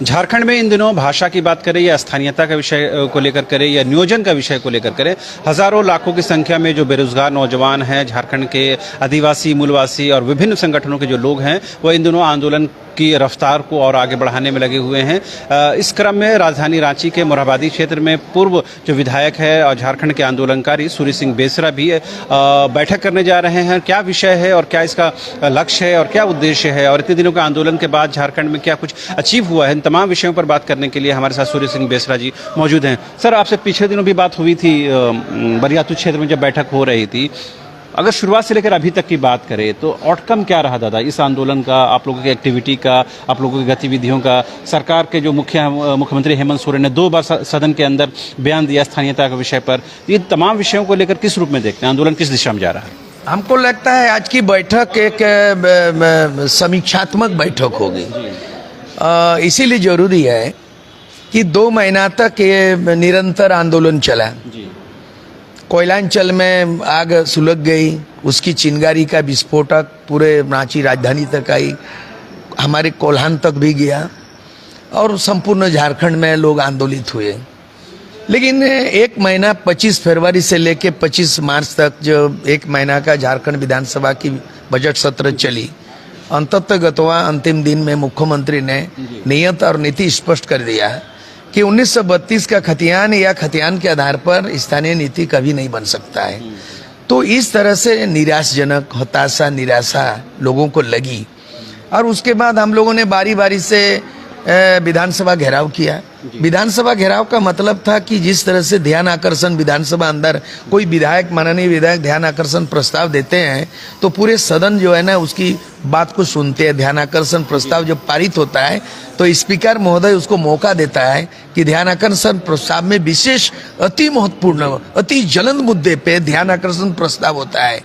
झारखंड में इन दिनों भाषा की बात करें या स्थानीयता का विषय को लेकर करें या नियोजन का विषय को लेकर करें, हजारों लाखों की संख्या में जो बेरोजगार नौजवान हैं, झारखंड के आदिवासी, मूलवासी और विभिन्न संगठनों के जो लोग हैं, वो इन दिनों आंदोलन की रफ्तार को और आगे बढ़ाने में लगे हुए हैं। इस क्रम में राजधानी रांची के मोरहाबादी क्षेत्र में पूर्व जो विधायक है और झारखंड के आंदोलनकारी सूर्य सिंह बेसरा भी बैठक करने जा रहे हैं। क्या विषय है और क्या इसका लक्ष्य है और क्या उद्देश्य है और इतने दिनों के आंदोलन के बाद झारखंड में क्या कुछ अचीव हुआ है, इन तमाम विषयों पर बात करने के लिए हमारे साथ सूर्य सिंह बेसरा जी मौजूद हैं। सर, आपसे पिछले दिनों भी बात हुई थी, बरियातू क्षेत्र में जब बैठक हो रही थी। अगर शुरुआत से लेकर अभी तक की बात करें तो आउटकम क्या रहा दादा इस आंदोलन का, आप लोगों की एक्टिविटी का, आप लोगों की गतिविधियों का? सरकार के जो मुख्यमंत्री हेमंत सोरेन ने 2 बार सदन के अंदर बयान दिया स्थानीयता के विषय पर, ये तमाम विषयों को लेकर किस रूप में देखते हैं, आंदोलन किस दिशा में जा रहा है? हमको लगता है आज की बैठक एक समीक्षात्मक बैठक होगी। इसीलिए जरूरी है कि 2 महीना तक ये निरंतर आंदोलन चला। कोयलांचल में आग सुलग गई, उसकी चिंगारी का विस्फोटक पूरे रांची राजधानी तक आई, हमारे कोल्हान तक भी गया और संपूर्ण झारखंड में लोग आंदोलित हुए। लेकिन 1 महीना 25 फरवरी से लेकर 25 मार्च तक जो 1 महीना का झारखंड विधानसभा की बजट सत्र चली, अंततः अंतिम दिन में मुख्यमंत्री ने नियत और नीति स्पष्ट कर दिया कि 1932 का खतियान या खतियान के आधार पर स्थानीय नीति कभी नहीं बन सकता है। तो इस तरह से निराशजनक, हताशा, निराशा लोगों को लगी और उसके बाद हम लोगों ने बारी बारी से विधानसभा घेराव किया। विधानसभा घेराव का मतलब था कि जिस तरह से ध्यान आकर्षण विधानसभा अंदर कोई विधायक, माननीय विधायक ध्यान आकर्षण प्रस्ताव देते हैं तो पूरे सदन जो है ना उसकी बात को सुनते हैं। ध्यान आकर्षण प्रस्ताव जब पारित होता है तो स्पीकर महोदय उसको मौका देता है कि ध्यान आकर्षण प्रस्ताव में विशेष अति महत्वपूर्ण, अति ज्वलंत मुद्दे पे ध्यान आकर्षण प्रस्ताव होता है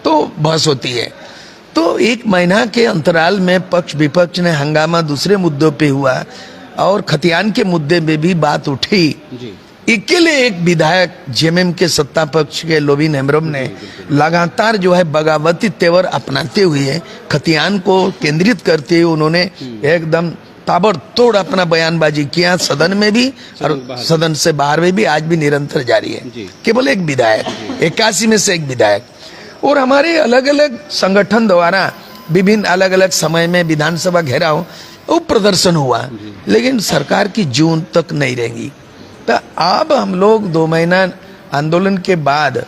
तो बहस होती है। तो 1 महीना के अंतराल में पक्ष विपक्ष ने हंगामा दूसरे मुद्दों पे हुआ और खतियान के मुद्दे में भी बात उठी। अकेले एक विधायक जेएमएम के सत्ता पक्ष के लोबिन हेम्ब्रम ने लगातार जो है बगावती तेवर अपनाते हुए खतियान को केंद्रित करते हुए उन्होंने एकदम ताबड़तोड़ अपना बयानबाजी किया, सदन में भी और सदन से बाहर में भी। आज भी निरंतर जारी है। केवल एक विधायक, 81 में से एक विधायक। और हमारे अलग अलग संगठन द्वारा विभिन्न अलग अलग समय में विधानसभा घेराव वो प्रदर्शन हुआ, लेकिन सरकार की जून तक नहीं रहेगी। तो अब हम लोग 2 महीना आंदोलन के बाद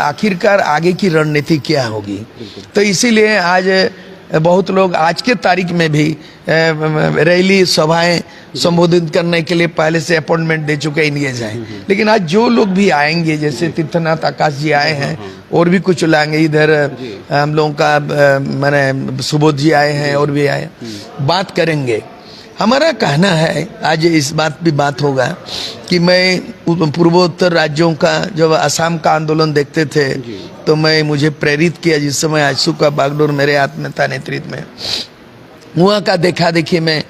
आखिरकार आगे की रणनीति क्या होगी, तो इसीलिए आज बहुत लोग आज के तारीख में भी रैली सभाएं संबोधित करने के लिए पहले से अपॉइंटमेंट दे चुके इंगेज हैं। लेकिन आज जो लोग भी आएंगे, जैसे तीर्थनाथ आकाश जी आए हैं और भी कुछ लाएंगे, इधर हम लोगों का मैंने सुबोध जी आए हैं और भी आए, बात करेंगे। हमारा कहना है, आज इस बात भी बात होगा कि मैं पूर्वोत्तर राज्यों का जब असम का आंदोलन देखते थे तो मुझे प्रेरित किया, जिस समय आजसू का बागडोर मेरे हाथ में था नेतृत्व में। वहाँ का देखा देखी में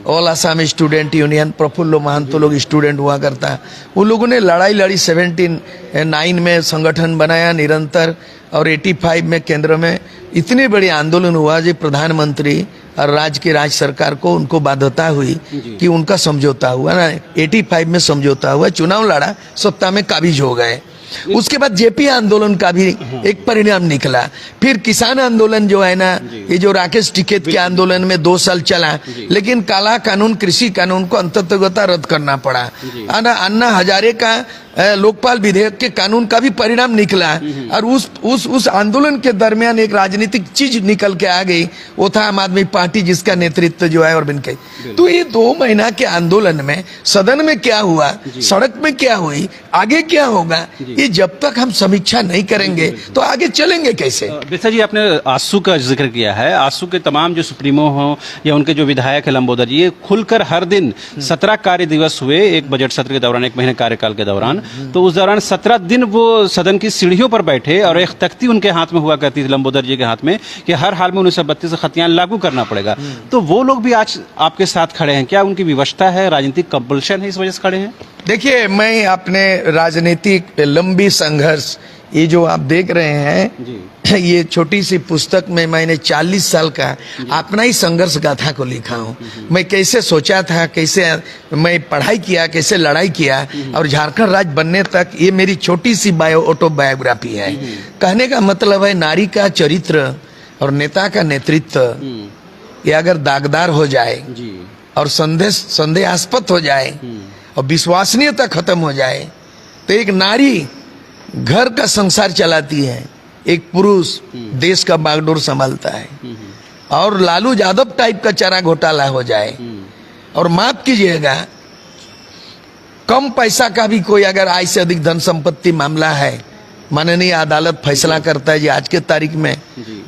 all Assam student union, Prafulla Mahanta लोग स्टूडेंट हुआ करता, उन लोगों ने लड़ाई लड़ी। 79 में संगठन बनाया निरंतर और 85 में केंद्र में इतने बड़े आंदोलन हुआ जो प्रधानमंत्री और राज्य सरकार को उनको बाध्यता हुई कि उनका समझौता हुआ ना, 85 में समझौता हुआ, चुनाव लड़ा, सत्ता में काबिज हो गए। उसके बाद जेपी आंदोलन का भी एक परिणाम निकला। फिर किसान आंदोलन जो है ना, ये जो राकेश टिकैत के आंदोलन में 2 साल चला, लेकिन काला कानून, कृषि कानून को अंततः रद्द करना पड़ा। अन्ना हजारे का लोकपाल विधेयक के कानून का भी परिणाम निकला और उस आंदोलन के दरमियान एक राजनीतिक चीज निकल के आ गई, वो था आम आदमी पार्टी, जिसका नेतृत्व जो है अरविंद केजरीवाल। तो ये 2 महीना के आंदोलन में सदन में क्या हुआ, सड़क में क्या हुई, आगे क्या होगा, ये जब तक हम समीक्षा नहीं करेंगे तो आगे चलेंगे कैसे? बेसरा जी, आपने आजसू का जिक्र किया है। आजसू के तमाम जो सुप्रीमो हो या उनके जो विधायक है लंबोदर जी, ये खुलकर हर दिन 17 कार्य दिवस हुए एक बजट सत्र के दौरान, 1 महीने कार्यकाल के दौरान। तो उस दौरान 17 दिन वो सदन की सीढ़ियों पर बैठे और एक तख्ती उनके हाथ में हुआ करती थी, लंबोदर जी के हाथ में, कि हर हाल में 1932 खतियान लागू करना पड़ेगा। तो वो लोग भी आज आपके साथ खड़े हैं, क्या उनकी विवशता है, राजनीतिक कंपल्शन है, इस वजह से खड़े हैं? देखिए, मैं अपने राजनीतिक लंबी संघर्ष ये जो आप देख रहे हैं जी ये छोटी सी पुस्तक में मैंने 40 साल का अपना ही संघर्ष गाथा को लिखा हूँ। मैं कैसे सोचा था, कैसे मैं पढ़ाई किया, कैसे लड़ाई किया और झारखंड राज्य बनने तक, ये मेरी छोटी सी ऑटोबायोग्राफी है। कहने का मतलब है नारी का चरित्र और नेता का नेतृत्व ये अगर दागदार हो जाए जी और संदेहास्पद हो जाए और विश्वसनीयता खत्म हो जाए तो एक नारी घर का संसार चलाती है, एक पुरुष देश का बागडोर संभालता है। और लालू यादव टाइप का चारा घोटाला हो जाए और माफ कीजिएगा कम पैसा का भी कोई अगर आय से अधिक धन संपत्ति मामला है, माननीय अदालत फैसला करता है जी आज के तारीख में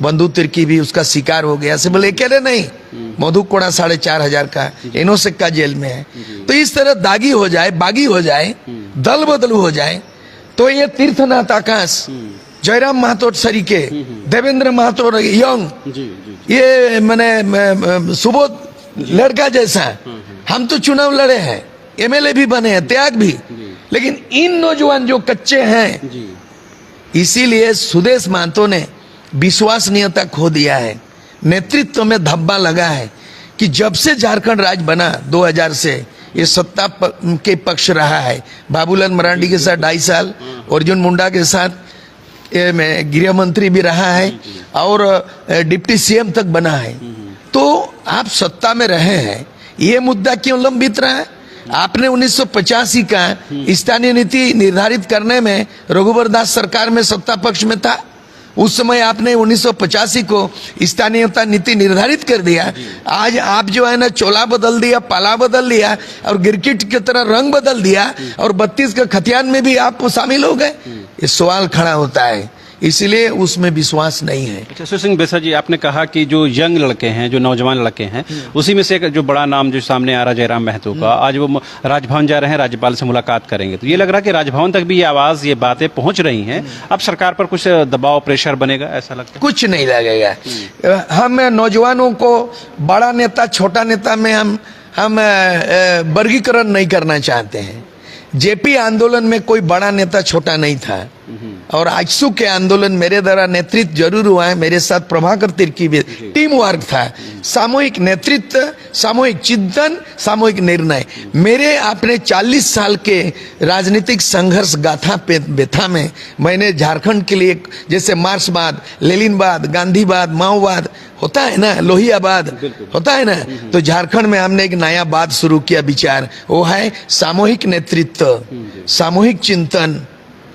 बंधु तिर्की भी उसका शिकार हो गया, सिर्फ अकेले नहीं, मधु कोड़ा 4,500 का इनो सिक्का जेल में है। तो इस तरह दागी हो जाए, बागी हो जाए, दल बदलू हो जाए तो ये तीर्थनाथ आकाश, जयराम महतो सरीके, देवेंद्र महतो यंग, ये मैंने सुबोध लड़का जैसा, हम तो चुनाव लड़े हैं, एमएलए भी बने हैं, त्याग भी, लेकिन इन नौजवान जो कच्चे हैं, इसीलिए सुदेश महतो ने विश्वसनीयता खो दिया है, नेतृत्व में धब्बा लगा है कि जब से झारखंड राज्य बना 2000 से ये सत्ता के पक्ष रहा है। बाबूलाल मरांडी के साथ 2.5 साल, अर्जुन मुंडा के साथ गृह मंत्री भी रहा है और डिप्टी सीएम तक बना है। तो आप सत्ता में रहे हैं, ये मुद्दा क्यों लंबित रहा है? आपने 1985 का स्थानीय नीति निर्धारित करने में रघुवर दास सरकार में सत्ता पक्ष में था, उस समय आपने 1985 को स्थानीयता नीति निर्धारित कर दिया। आज आप जो है ना चोला बदल दिया, पाला बदल दिया और गिरगिट की तरह रंग बदल दिया और 32 का खतियान में भी आप शामिल हो गए। ये सवाल खड़ा होता है, इसलिए उसमें विश्वास नहीं है। अच्छा सुर सिंह बेसर जी, आपने कहा कि जो यंग लड़के हैं, जो नौजवान लड़के हैं, उसी में से एक जो बड़ा नाम जो सामने आ रहा है जयराम महतो का, आज वो राजभवन जा रहे हैं, राज्यपाल से मुलाकात करेंगे, तो ये लग रहा है कि राजभवन तक भी ये आवाज, ये बातें पहुंच रही हैं। अब सरकार पर कुछ दबाव, प्रेशर बनेगा, ऐसा लगता है? कुछ नहीं लगेगा। हम नौजवानों को बड़ा नेता छोटा नेता में हम वर्गीकरण नहीं करना चाहते हैं। जेपी आंदोलन में कोई बड़ा नेता छोटा नहीं था और आजसू के आंदोलन मेरे द्वारा नेतृत्व जरूर हुआ है, मेरे साथ प्रभाकर तिर्की भी, टीम वर्क था, सामूहिक नेतृत्व, सामूहिक चिंतन, सामूहिक निर्णय। मेरे अपने 40 साल के राजनीतिक संघर्ष गाथा पे व्यथा में मैंने झारखंड के लिए, जैसे मार्क्सवाद, लेनिनवाद, गांधीवाद, माओवाद होता है ना, लोहियाबाद होता है ना, तो झारखंड में हमने एक नया बात शुरू किया, विचार, वो है सामूहिक नेतृत्व, सामूहिक चिंतन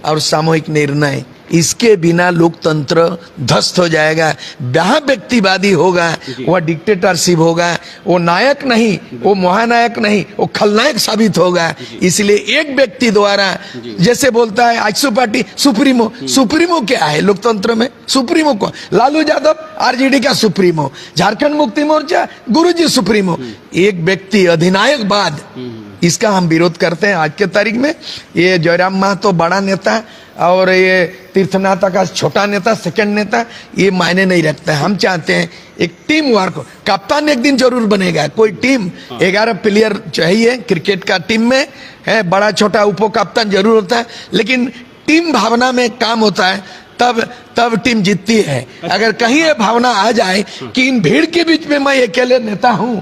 और सामूहिक निर्णय। इसके बिना लोकतंत्र ध्वस्त हो जाएगा, जहां व्यक्तिवादी होगा वह डिक्टेटरशिप होगा, वो नायक नहीं, वो महानायक नहीं, वो खलनायक साबित होगा। इसलिए एक व्यक्ति द्वारा, जैसे बोलता है आजसू पार्टी सुप्रीमो, सुप्रीमो क्या है लोकतंत्र में? सुप्रीमो को लालू यादव आरजेडी का सुप्रीमो, झारखंड मुक्ति मोर्चा गुरुजी सुप्रीमो, एक व्यक्ति अधिनायकवाद, इसका हम विरोध करते हैं। आज के तारीख में ये जयराम महतो बड़ा नेता और ये तीर्थनाथ आकाश छोटा नेता, सेकंड नेता, ये मायने नहीं रखता है। हम चाहते हैं एक टीम वर्क, कप्तान एक दिन जरूर बनेगा, कोई टीम 11 प्लेयर चाहिए क्रिकेट का टीम में है, बड़ा छोटा उपो कप्तान जरूर होता है, लेकिन टीम भावना में काम होता है, तब टीम जीतती है। अगर कहीं ये भावना आ जाए कि इन भीड़ के बीच में मैं अकेले नेता हूं,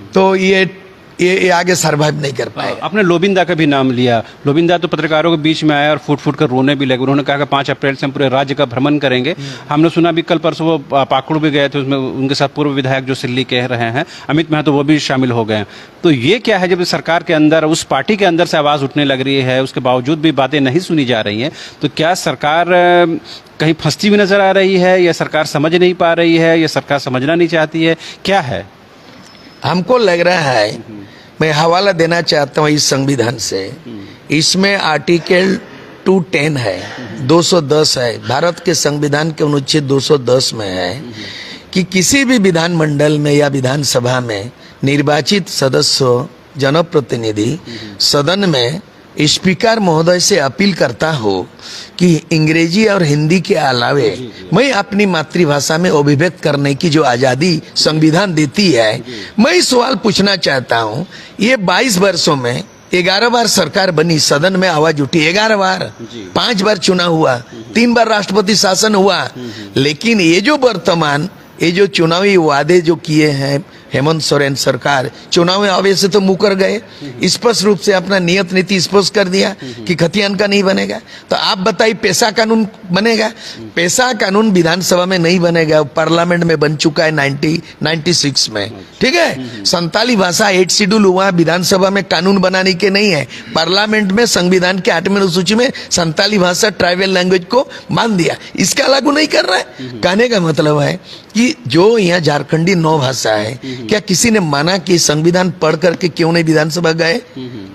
तो ये आगे सर्वाइव नहीं कर पाए। आपने लोबिंदा का भी नाम लिया। लोबिंदा तो पत्रकारों के बीच में आया और फूट फूट कर रोने भी लगे। उन्होंने कहा कि 5 अप्रैल से हम पूरे राज्य का भ्रमण करेंगे। हमने सुना भी कल परसों वो पाकुड़ भी गए थे, उसमें उनके साथ पूर्व विधायक जो सिल्ली कह रहे हैं अमित महतो, वो भी शामिल हो गए। तो ये क्या है, जब सरकार के अंदर, उस पार्टी के अंदर से आवाज उठने लग रही है, उसके बावजूद भी बातें नहीं सुनी जा रही हैं, तो क्या सरकार कहीं फंसती हुई नजर आ रही है, या सरकार समझ नहीं पा रही है, या सरकार समझना नहीं चाहती है, क्या है? हमको लग रहा है, मैं हवाला देना चाहता हूँ इस संविधान से, इसमें आर्टिकल 210 है, 210 है, भारत के संविधान के अनुच्छेद 210 में है कि किसी भी विधानमंडल में या विधानसभा में निर्वाचित सदस्य, जनप्रतिनिधि सदन में स्पीकर महोदय से अपील करता हो कि अंग्रेजी और हिंदी के अलावे मैं अपनी मातृभाषा में अभिव्यक्त करने की जो आजादी संविधान देती है, मैं सवाल पूछना चाहता हूं, ये 22 वर्षों में 11 बार सरकार बनी, सदन में आवाज उठी 11 बार, 5 बार चुनाव हुआ, 3 बार राष्ट्रपति शासन हुआ, लेकिन ये जो वर्तमान ये जो चुनावी वादे जो किए हैं हेमंत सोरेन सरकार, चुनाव आवे से तो मुकर गए, स्पष्ट रूप से अपना नियत नीति स्पष्ट कर दिया कि खतियान का नहीं बनेगा। तो आप बताइए पैसा कानून बनेगा? पैसा कानून विधानसभा में नहीं बनेगा, पार्लियामेंट में बन चुका है 96 में, ठीक है। संताली भाषा 8 शेड्यूल हुआ, विधानसभा में कानून बनाने के नहीं है, पार्लियामेंट में संविधान के 8वें अनुसूची में संताली भाषा ट्राइबल लैंग्वेज को मान दिया, इसका लागू नहीं कर रहा है। कहने का मतलब है कि जो यहाँ झारखंडी 9 भाषा है, क्या किसी ने माना कि संविधान पढ़ करके क्यों नहीं विधानसभा गए?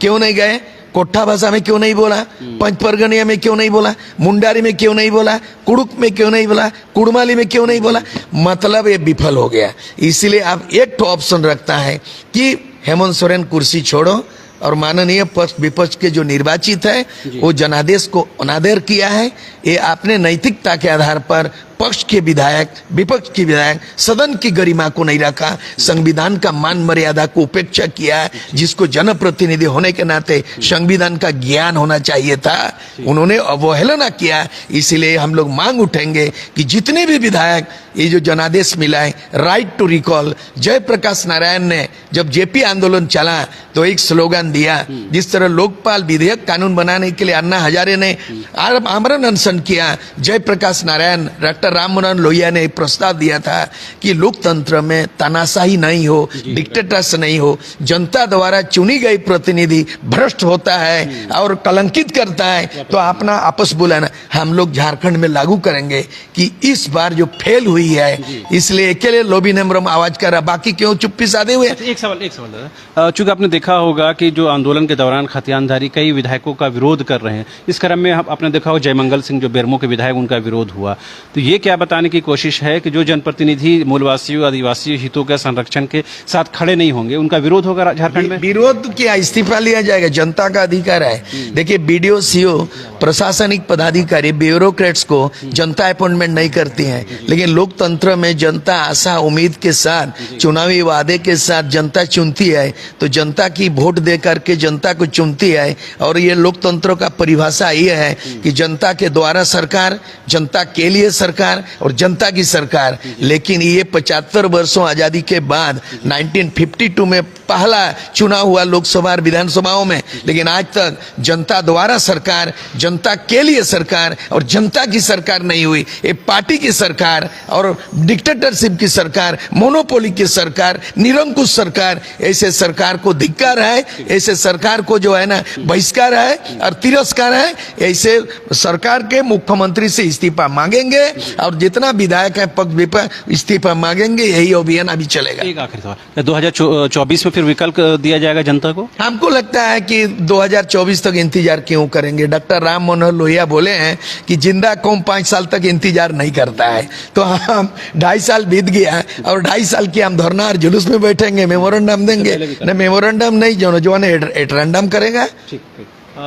क्यों नहीं गए? कोठा भाषा में क्यों नहीं बोला? पंचपरगनिया में क्यों नहीं बोला? मुंडारी में क्यों नहीं बोला? कुड़ुक में क्यों नहीं बोला? कुड़माली में क्यों नहीं बोला? मतलब ये विफल हो गया। इसीलिए आप एक तो ऑप्शन रखता है कि हेमंत सोरेन कुर्सी छोड़ो, और माननीय पक्ष विपक्ष के जो निर्वाचित है वो जनादेश को अनादर किया है। ये आपने नैतिकता के आधार पर पक्ष के विधायक, विपक्ष के विधायक, सदन की गरिमा को नहीं रखा, संविधान का मान मर्यादा को उपेक्षा किया है, जिसको जनप्रतिनिधि होने के नाते संविधान का ज्ञान होना चाहिए था, उन्होंने अवहेलना किया। इसीलिए हम लोग मांग उठेंगे कि जितने भी विधायक ये जो जनादेश मिला है, right to recall, Jayaprakash Narayan ने जब जेपी आंदोलन चला तो एक स्लोगन दिया, जिस तरह लोकपाल विधेयक कानून बनाने के लिए अन्ना हजारे ने आमरण अनशन किया, जयप्रकाश नारायण, डॉक्टर राम मनोहर लोहिया ने प्रस्ताव दिया था कि लोकतंत्र में तानाशाही नहीं हो, डिक्टेटरशिप नहीं हो, जनता द्वारा चुनी गई प्रतिनिधि भ्रष्ट होता है और कलंकित करता है, तो अपना आपस बुलाना हम लोग झारखंड में लागू करेंगे कि इस बार जो फेल हुई है, इसलिए अकेले लोबी नम्रम आवाज कर रहा, बाकी क्यों चुप्पी साधे हुए। एक सवाल दादा, चूंकि आपने देखा होगा कि जो आंदोलन के दौरान खतियानधारी कई विधायकों का विरोध कर रहे हैं, इस क्रम में आपने देखा हो जयमंगल सिंह जो बेरमो के विधायक, उनका विरोध हुआ। तो ये क्या बताने की कोशिश है कि जो जनप्रतिनिधि मूलवासियों आदिवासी हितों के संरक्षण के साथ खड़े नहीं होंगे, उनका विरोध होगा झारखंड में? विरोध क्या, इस्तीफा लिया जाएगा, जनता का अधिकार है। देखिए बीडीओ, सीओ, प्रशासनिक पदाधिकारी, ब्यूरोक्रेट्स को जनता अपॉइंटमेंट नहीं करती है, लेकिन लोकतंत्र में जनता आशा उम्मीद के साथ, चुनावी वादे के साथ जनता चुनती है, तो जनता की वोट दे करके जनता को चुनती है। और ये लोकतंत्र का परिभाषा ये है कि जनता के द्वारा सरकार, जनता के लिए सरकार और जनता की सरकार। लेकिन ये 75 वर्षों आजादी के बाद 1952 में पहला चुनाव हुआ लोकसभा और विधानसभाओं में, लेकिन आज तक जनता द्वारा सरकार, जनता के लिए सरकार और जनता की सरकार नहीं हुई। ये पार्टी की सरकार और डिक्टेटरशिप की सरकार, मोनोपोली की सरकार, निरंकुश सरकार, ऐसे सरकार को धिक्कार है, ऐसे सरकार को जो है ना बहिष्कार है और तिरस्कार है। ऐसे सरकार के मुख्यमंत्री से इस्तीफा मांगेंगे और जितना विधायक है पक्ष विपक्ष इस्तीफा मांगेंगे, यही अभियान अभी चलेगा। एक आखिरी सवाल, 2024 में फिर विकल्प दिया जाएगा जनता को? हमको लगता है कि 2024 तक इंतजार क्यों करेंगे। डॉक्टर राम मनोहर लोहिया बोले हैं कि जिंदा कौम 5 साल तक इंतजार नहीं करता है, तो हम 2.5 साल बीत गया और 2.5 साल की हम धरना और जुलूस में बैठेंगे, मेमोरेंडम देंगे न, मेमोरेंडम नहीं, जो है एटरेंडम करेगा। ठीक।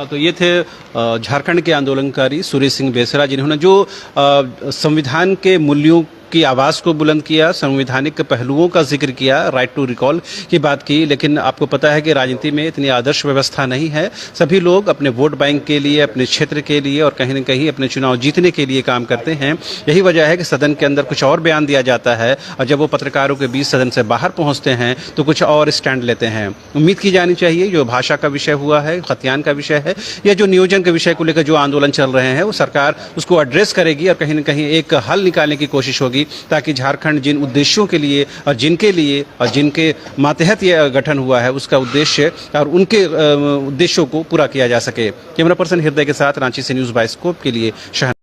तो ये थे झारखंड के आंदोलनकारी सुरेश सिंह बेसरा, जिन्होंने जो संविधान के मूल्यों की आवाज़ को बुलंद किया, संवैधानिक पहलुओं का जिक्र किया, राइट टू रिकॉल की बात की। लेकिन आपको पता है कि राजनीति में इतनी आदर्श व्यवस्था नहीं है। सभी लोग अपने वोट बैंक के लिए, अपने क्षेत्र के लिए और कहीं न कहीं अपने चुनाव जीतने के लिए काम करते हैं। यही वजह है कि सदन के अंदर कुछ और बयान दिया जाता है और जब वो पत्रकारों के बीच सदन से बाहर पहुंचते हैं तो कुछ और स्टैंड लेते हैं। उम्मीद की जानी चाहिए जो भाषा का विषय हुआ है, खतियान का विषय है, या जो नियोजन के विषय को लेकर जो आंदोलन चल रहे हैं, वो सरकार उसको एड्रेस करेगी और कहीं न कहीं एक हल निकालने की कोशिश होगी, ताकि झारखंड जिन उद्देश्यों के लिए और जिनके लिए और जिनके मातहत यह गठन हुआ है उसका उद्देश्य और उनके उद्देश्यों को पूरा किया जा सके। कैमरा पर्सन हृदय के साथ रांची से न्यूज़ बाइस्कोप के लिए शहर।